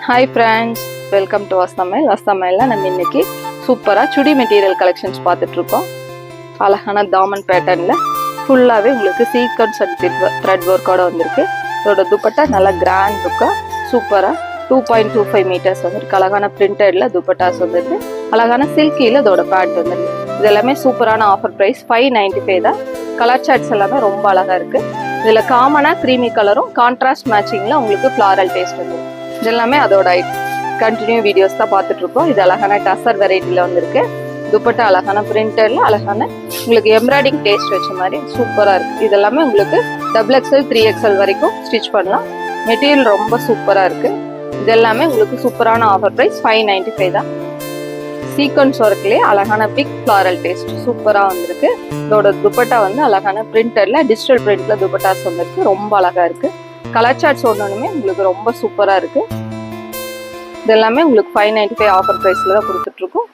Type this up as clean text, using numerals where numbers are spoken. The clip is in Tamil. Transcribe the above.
ஹாய் ஃப்ரெண்ட்ஸ், வெல்கம் டு வஸ்தமையில் நம்ம இன்னைக்கு சூப்பராக சுடி மெட்டீரியல் கலெக்ஷன்ஸ் பார்த்துட்ருக்கோம். அழகான தாமன் பேட்டர்னில் ஃபுல்லாகவே உங்களுக்கு சீக்வன்ஸ் அண்ட் த்ரெட் ஒர்க்கோட வந்திருக்கு. இதோட துப்பட்டா நல்லா கிராண்ட் லுக்காக சூப்பராக 2.25 மீட்டர்ஸ் வந்துருக்கு. அழகான பிரிண்டடில் துப்பட்டாஸ் வந்துருக்கு. அழகான சில்கியில் இதோட பேண்ட் வந்துருக்கு. இது எல்லாமே சூப்பரான ஆஃபர் ப்ரைஸ் 595 தான். கலர் சார்ட்ஸ் எல்லாமே ரொம்ப அழகாக இருக்குது. இதில் காமனாக க்ரீமி கலரும் கான்ட்ராஸ்ட் மேட்சிங்கில் உங்களுக்கு ஃப்ளாரல் டேஸ்ட் வந்துருக்கு. இது எல்லாமே அதோட கண்டினியூ வீடியோஸ் தான் பார்த்துட்ருக்கோம். இது அழகான டசர் வெரைட்டியில் வந்திருக்கு. துப்பட்டா அழகான பிரிண்டடில் அழகான உங்களுக்கு எம்ப்ராய்டிங் டேஸ்ட் வச்ச மாதிரி சூப்பராக இருக்குது. இது எல்லாமே உங்களுக்கு XXL 3XL வரைக்கும் ஸ்டிச் பண்ணலாம். மெட்டீரியல் ரொம்ப சூப்பராக இருக்குது. இது எல்லாமே உங்களுக்கு சூப்பரான ஆஃபர் ப்ரைஸ் 595 தான். சீக்வன்ஸ் ஒர்க்லேயே அழகான பிக் ஃப்ளாரல் டேஸ்ட் சூப்பராக வந்திருக்கு. இதோட துப்பட்டா வந்து அழகான பிரிண்டடில் டிஜிட்டல் பிரிண்டில் துப்பட்டாஸ் வந்திருக்கு. ரொம்ப அழகாக இருக்குது. கலர் சார்ட்ஸ் ஒன்றுமே உங்களுக்கு ரொம்ப சூப்பராக இருக்குது. இது எல்லாமே உங்களுக்கு 595 ஆஃபர் ப்ரைஸில் தான் கொடுத்துட்ருக்கோம்.